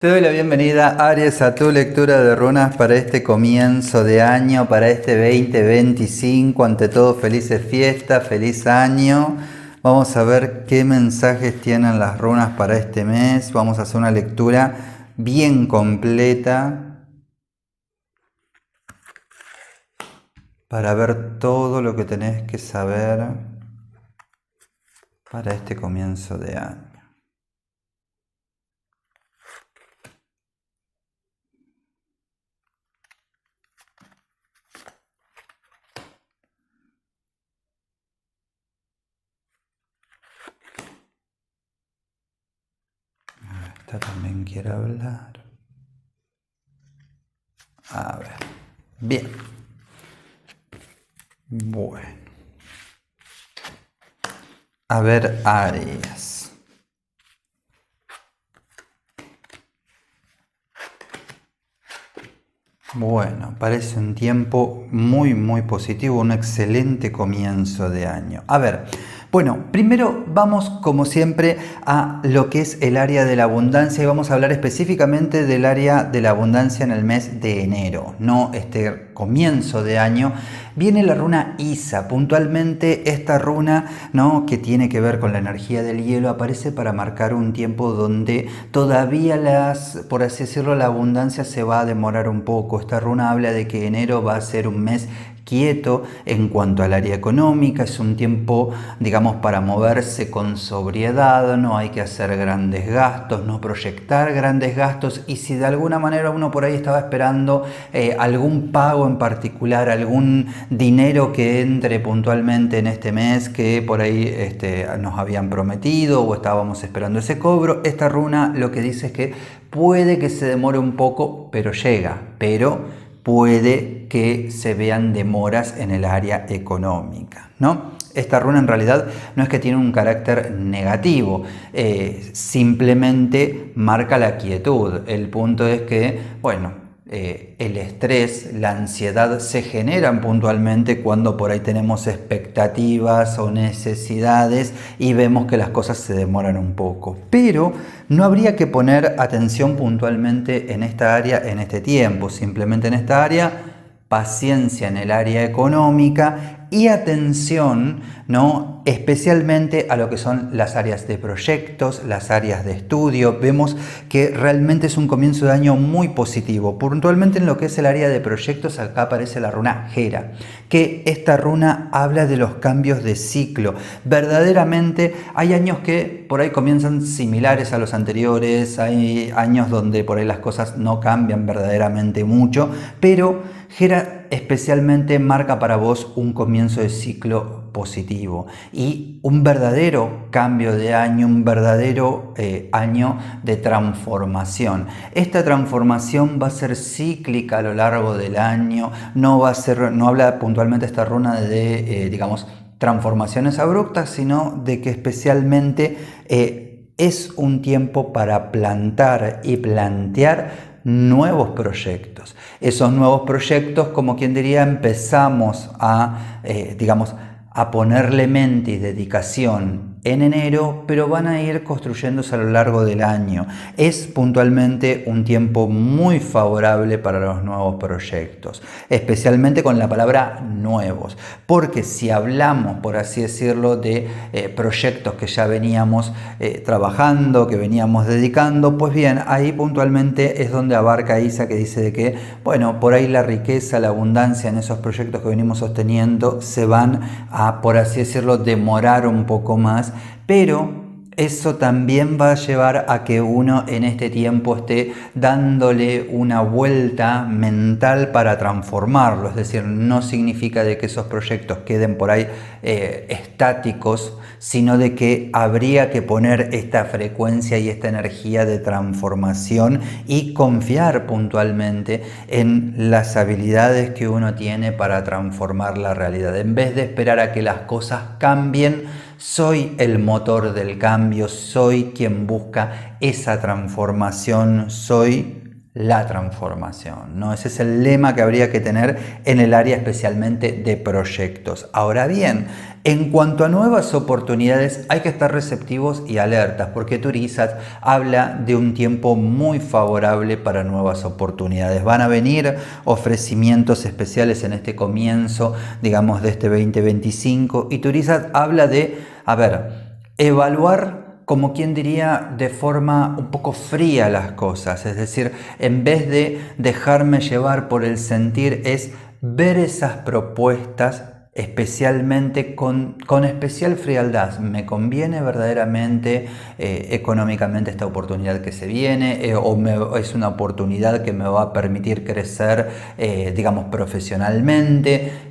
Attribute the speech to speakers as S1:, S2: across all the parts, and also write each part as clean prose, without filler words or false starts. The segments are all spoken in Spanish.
S1: Te doy la bienvenida, Aries, a tu lectura de runas para este comienzo de año, para este 2025. Ante todo, felices fiestas, feliz año. Vamos a ver qué mensajes tienen las runas para este mes. Vamos a hacer una lectura bien completa para ver todo lo que tenés que saber para este comienzo de año. Esta también quiere hablar. A ver. Bien. Bueno. A ver, Aries. Bueno, parece un tiempo muy positivo, un excelente comienzo de año. A ver, bueno, primero vamos como siempre a lo que es el área de la abundancia y vamos a hablar específicamente del área de la abundancia en el mes de enero, no este comienzo de año. Viene la runa Isa, puntualmente esta runa, ¿no?, que tiene que ver con la energía del hielo, aparece para marcar un tiempo donde todavía por así decirlo, la abundancia se va a demorar un poco. Esta runa habla de que enero va a ser un mes quieto en cuanto al área económica, es un tiempo, digamos, para moverse con sobriedad, no hay que hacer grandes gastos, no proyectar grandes gastos, y si de alguna manera uno por ahí estaba esperando algún pago en particular, algún dinero que entre puntualmente en este mes que por ahí nos habían prometido o estábamos esperando ese cobro, esta runa lo que dice es que puede que se demore un poco, pero llega, pero puede que se vean demoras en el área económica, ¿no? Esta runa en realidad no es que tiene un carácter negativo, simplemente marca la quietud. El punto es que, bueno, el estrés, la ansiedad se generan puntualmente cuando por ahí tenemos expectativas o necesidades y vemos que las cosas se demoran un poco. Pero no habría que poner atención puntualmente en esta área en este tiempo, simplemente en esta área, paciencia en el área económica y atención, ¿no?, especialmente a lo que son las áreas de proyectos, las áreas de estudio. Vemos que realmente es un comienzo de año muy positivo. Puntualmente en lo que es el área de proyectos, acá aparece la runa Gera, que esta runa habla de los cambios de ciclo. Verdaderamente hay años que por ahí comienzan similares a los anteriores, hay años donde por ahí las cosas no cambian verdaderamente mucho, pero Gera especialmente marca para vos un comienzo de ciclo positivo y un verdadero cambio de año, un verdadero año de transformación. Esta transformación va a ser cíclica a lo largo del año, no habla puntualmente esta runa de, digamos, transformaciones abruptas, sino de que especialmente es un tiempo para plantar y plantear nuevos proyectos. Esos nuevos proyectos, como quien diría, empezamos a, digamos, a ponerle mente y dedicación en enero, pero van a ir construyéndose a lo largo del año. Es puntualmente un tiempo muy favorable para los nuevos proyectos, especialmente con la palabra nuevos, porque si hablamos, por así decirlo, de proyectos que ya veníamos trabajando, que veníamos dedicando, pues bien, ahí puntualmente es donde abarca Isa, que dice de que, bueno, por ahí la riqueza, la abundancia en esos proyectos que venimos sosteniendo se van a, por así decirlo, demorar un poco más, pero eso también va a llevar a que uno en este tiempo esté dándole una vuelta mental para transformarlo. Es decir, no significa de que esos proyectos queden por ahí estáticos, sino de que habría que poner esta frecuencia y esta energía de transformación y confiar puntualmente en las habilidades que uno tiene para transformar la realidad. En vez de esperar a que las cosas cambien, soy el motor del cambio, soy quien busca esa transformación, soy la transformación, ¿no? Ese es el lema que habría que tener en el área especialmente de proyectos. Ahora bien, En cuanto a nuevas oportunidades, hay que estar receptivos y alertas, porque Turizat habla de un tiempo muy favorable para nuevas oportunidades. Van a venir ofrecimientos especiales en este comienzo, digamos, de este 2025, y Turizat habla de, evaluar, como quien diría, de forma un poco fría las cosas, es decir, en vez de dejarme llevar por el sentir, es ver esas propuestas especialmente con especial frialdad. ¿Me conviene verdaderamente económicamente esta oportunidad que se viene? ¿Es una oportunidad que me va a permitir crecer, digamos, profesionalmente?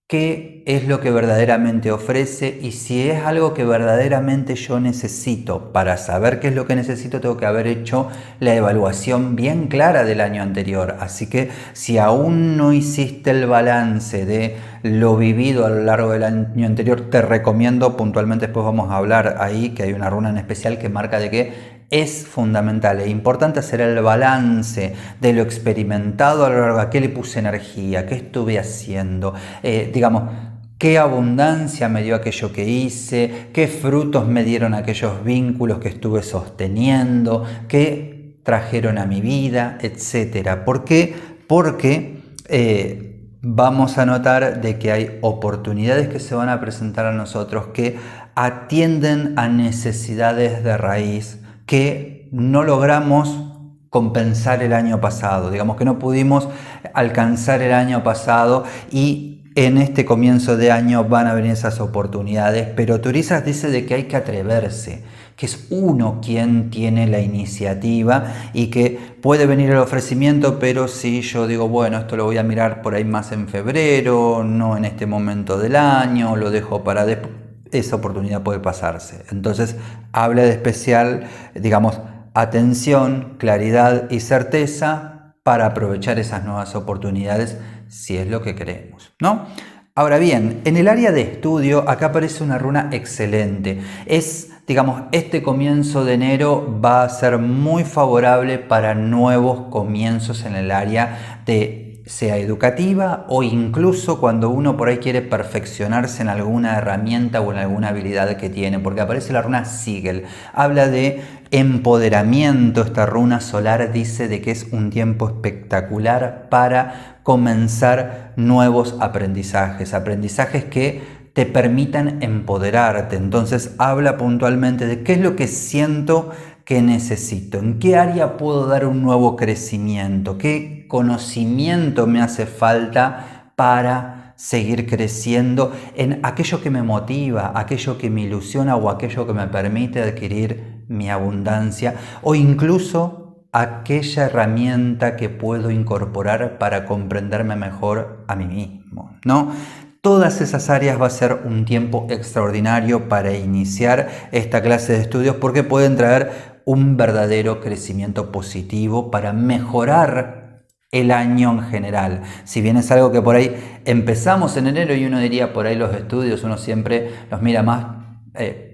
S1: ¿Qué es lo que verdaderamente ofrece? Y si es algo que verdaderamente yo necesito. Para saber qué es lo que necesito, tengo que haber hecho la evaluación bien clara del año anterior. Así que si aún no hiciste el balance de lo vivido a lo largo del año anterior, te recomiendo puntualmente, después vamos a hablar ahí, que hay una runa en especial que marca de que es fundamental e importante hacer el balance de lo experimentado a lo largo de qué le puse energía, qué estuve haciendo, digamos, qué abundancia me dio aquello que hice, qué frutos me dieron aquellos vínculos que estuve sosteniendo, qué trajeron a mi vida, etcétera. ¿Por qué? Porque vamos a notar de que hay oportunidades que se van a presentar a nosotros que atienden a necesidades de raíz que no logramos compensar el año pasado, digamos que no pudimos alcanzar el año pasado, y en este comienzo de año van a venir esas oportunidades, pero Turizat dice de que hay que atreverse, que es uno quien tiene la iniciativa y que puede venir el ofrecimiento, pero si yo digo, bueno, esto lo voy a mirar por ahí más en febrero, no en este momento del año, lo dejo para después, esa oportunidad puede pasarse. Entonces habla de especial, digamos, atención, claridad y certeza para aprovechar esas nuevas oportunidades si es lo que queremos, ¿no? Ahora bien, en el área de estudio, acá aparece una runa excelente. Es, digamos, este comienzo de enero va a ser muy favorable para nuevos comienzos en el área de, sea educativa o incluso cuando uno por ahí quiere perfeccionarse en alguna herramienta o en alguna habilidad que tiene, porque aparece la runa Sigel, habla de empoderamiento. Esta runa solar dice de que es un tiempo espectacular para comenzar nuevos aprendizajes, aprendizajes que te permitan empoderarte. Entonces habla puntualmente de qué es lo que siento que necesito, en qué área puedo dar un nuevo crecimiento, qué conocimiento me hace falta para seguir creciendo en aquello que me motiva, aquello que me ilusiona o aquello que me permite adquirir mi abundancia, o incluso aquella herramienta que puedo incorporar para comprenderme mejor a mí mismo, ¿no? Todas esas áreas va a ser un tiempo extraordinario para iniciar esta clase de estudios, porque pueden traer un verdadero crecimiento positivo para mejorar el año en general. Si bien es algo que por ahí empezamos en enero y uno diría por ahí los estudios, uno siempre los mira más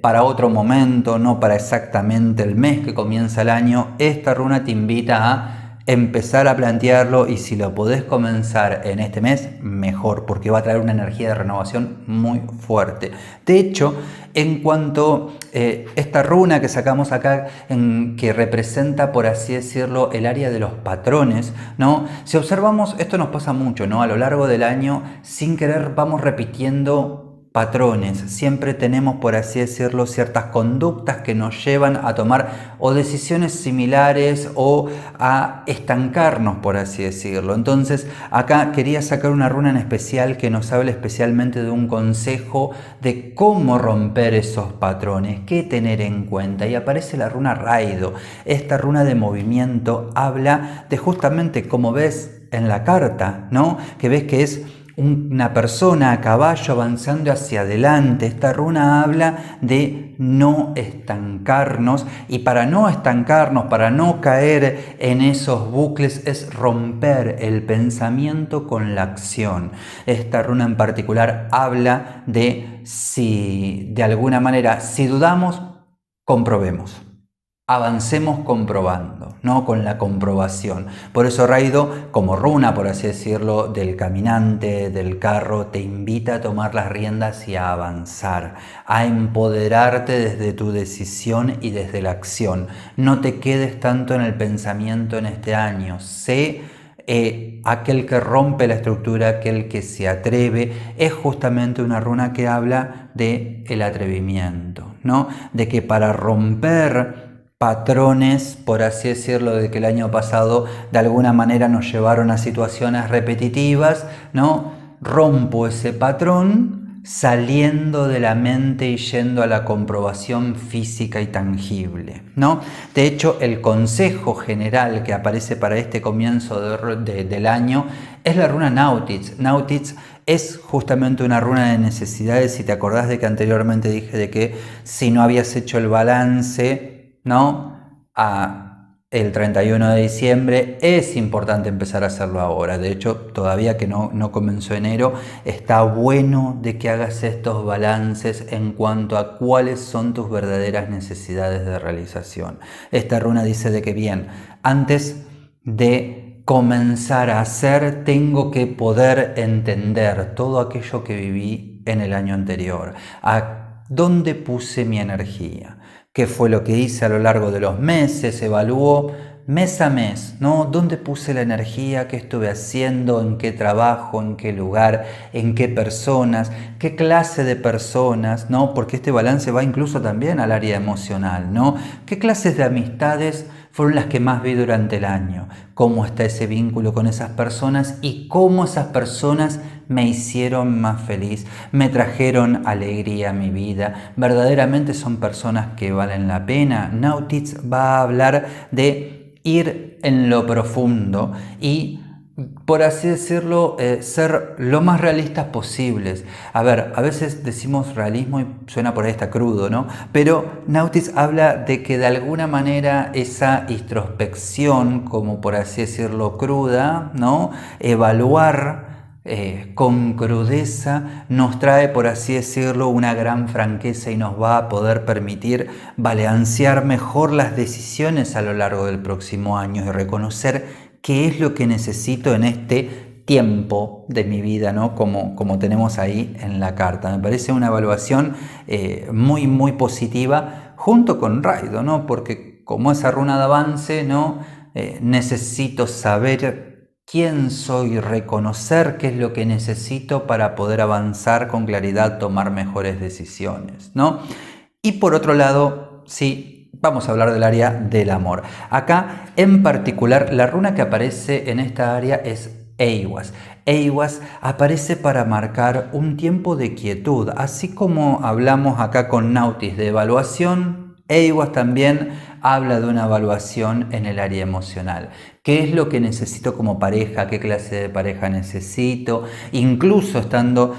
S1: para otro momento, no para exactamente el mes que comienza el año, esta runa te invita a empezar a plantearlo, y si lo podés comenzar en este mes, mejor, porque va a traer una energía de renovación muy fuerte. De hecho, en cuanto esta runa que sacamos acá, que representa, por así decirlo, el área de los patrones, ¿no? Si observamos, esto nos pasa mucho, ¿no? A lo largo del año, sin querer, vamos repitiendo patrones. Siempre tenemos, por así decirlo, ciertas conductas que nos llevan a tomar o decisiones similares o a estancarnos, por así decirlo. Entonces, acá quería sacar una runa en especial que nos habla especialmente de un consejo de cómo romper esos patrones, qué tener en cuenta. Y aparece la runa Raido. Esta runa de movimiento habla de justamente, como ves en la carta, ¿no? Que ves que es una persona a caballo avanzando hacia adelante. Esta runa habla de no estancarnos, y para no estancarnos, para no caer en esos bucles, es romper el pensamiento con la acción. Esta runa en particular habla de, si de alguna manera, si dudamos, comprobemos. avancemos comprobando, no con la comprobación. Por eso Raido, como runa, por así decirlo, del caminante, del carro, te invita a tomar las riendas y a avanzar, a empoderarte desde tu decisión y desde la acción. No te quedes tanto en el pensamiento en este año. Sé aquel que rompe la estructura, aquel que se atreve. Es justamente una runa que habla de el atrevimiento, ¿no? De que para romper patrones, por así decirlo, de que el año pasado de alguna manera nos llevaron a situaciones repetitivas, ¿no? Rompo ese patrón saliendo de la mente y yendo a la comprobación física y tangible, ¿no? De hecho, el consejo general que aparece para este comienzo del año es la runa Nautitz. Nautitz es justamente una runa de necesidades. Si te acordás de que anteriormente dije de que si no habías hecho el balance, ¿no? El 31 de diciembre, es importante empezar a hacerlo ahora. De hecho, todavía que no comenzó enero, está bueno de que hagas estos balances en cuanto a cuáles son tus verdaderas necesidades de realización. Esta runa dice de que bien, antes de comenzar a hacer, tengo que poder entender todo aquello que viví en el año anterior. ¿A dónde puse mi energía? ¿Qué fue lo que hice a lo largo de los meses? Evaluó mes a mes, ¿no? ¿Dónde puse la energía? ¿Qué estuve haciendo? ¿En qué trabajo? ¿En qué lugar? ¿En qué personas? ¿Qué clase de personas? ¿No? Porque este balance va incluso también al área emocional, ¿no? ¿Qué clases de amistades fueron las que más vi durante el año? ¿Cómo está ese vínculo con esas personas? Y cómo esas personas me hicieron más feliz, me trajeron alegría a mi vida. ¿Verdaderamente son personas que valen la pena? Nautitz va a hablar de ir en lo profundo y, por así decirlo, ser lo más realistas posibles. A ver, a veces decimos realismo y suena por ahí está crudo, ¿no? Pero Nautitz habla de que de alguna manera esa introspección, como por así decirlo, cruda, ¿no? Evaluar con crudeza nos trae, por así decirlo, una gran franqueza y nos va a poder permitir balancear mejor las decisiones a lo largo del próximo año y reconocer qué es lo que necesito en este tiempo de mi vida, ¿no? Como tenemos ahí en la carta. Me parece una evaluación muy positiva junto con Raido, ¿no? Porque como esa runa de avance, ¿no? Necesito saber quién soy, reconocer qué es lo que necesito para poder avanzar con claridad, tomar mejores decisiones, ¿no? Y por otro lado, sí, vamos a hablar del área del amor. Acá, en particular, la runa que aparece en esta área es Eiwas. Eiwas aparece para marcar un tiempo de quietud, así como hablamos acá con Nautitz de evaluación. Eiwas también habla de una evaluación en el área emocional. ¿Qué es lo que necesito como pareja? ¿Qué clase de pareja necesito? Incluso estando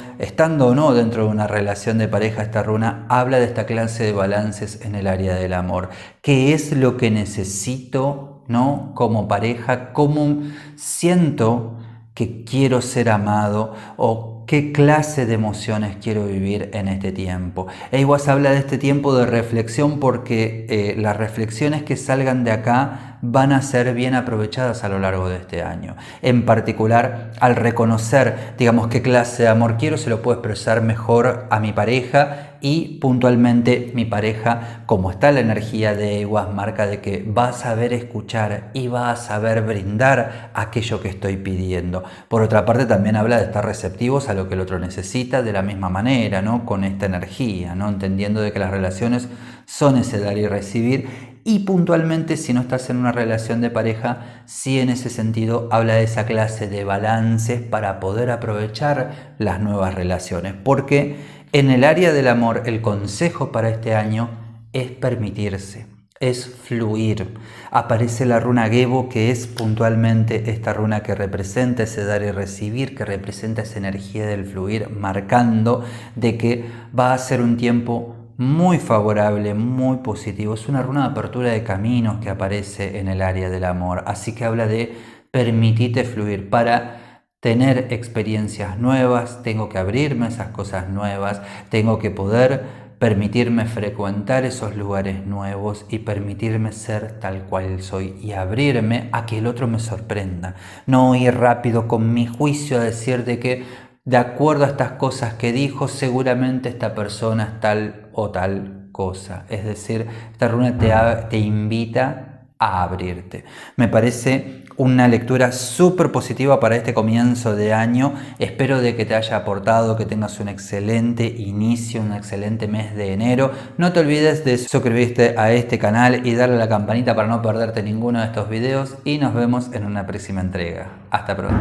S1: o no dentro de una relación de pareja, esta runa habla de esta clase de balances en el área del amor. ¿Qué es lo que necesito, ¿no? Como pareja? ¿Cómo siento que quiero ser amado? ¿O qué clase de emociones quiero vivir en este tiempo? Eiwas habla de este tiempo de reflexión porque las reflexiones que salgan de acá van a ser bien aprovechadas a lo largo de este año. En particular, al reconocer, digamos, qué clase de amor quiero, se lo puedo expresar mejor a mi pareja y puntualmente mi pareja, como está la energía de Eiwas, marca de que va a saber escuchar y va a saber brindar aquello que estoy pidiendo. Por otra parte, también habla de estar receptivos a lo que el otro necesita de la misma manera, ¿no? Con esta energía, ¿no? Entendiendo de que las relaciones son ese dar y recibir. Y puntualmente, si no estás en una relación de pareja, sí en ese sentido habla de esa clase de balances para poder aprovechar las nuevas relaciones. Porque en el área del amor, el consejo para este año es permitirse, es fluir. Aparece la runa Gebo, que es puntualmente esta runa que representa ese dar y recibir, que representa esa energía del fluir, marcando de que va a ser un tiempo muy favorable, muy positivo. Es una runa de apertura de caminos que aparece en el área del amor. Así que habla de permitite fluir. Para tener experiencias nuevas, tengo que abrirme a esas cosas nuevas, tengo que poder permitirme frecuentar esos lugares nuevos y permitirme ser tal cual soy y abrirme a que el otro me sorprenda. No ir rápido con mi juicio a decir de que de acuerdo a estas cosas que dijo, seguramente esta persona es tal o tal cosa. Es decir, esta runa te invita a abrirte. Me parece una lectura súper positiva para este comienzo de año. Espero de que te haya aportado, que tengas un excelente inicio, un excelente mes de enero. No te olvides de suscribirte a este canal y darle a la campanita para no perderte ninguno de estos videos y nos vemos en una próxima entrega. Hasta pronto.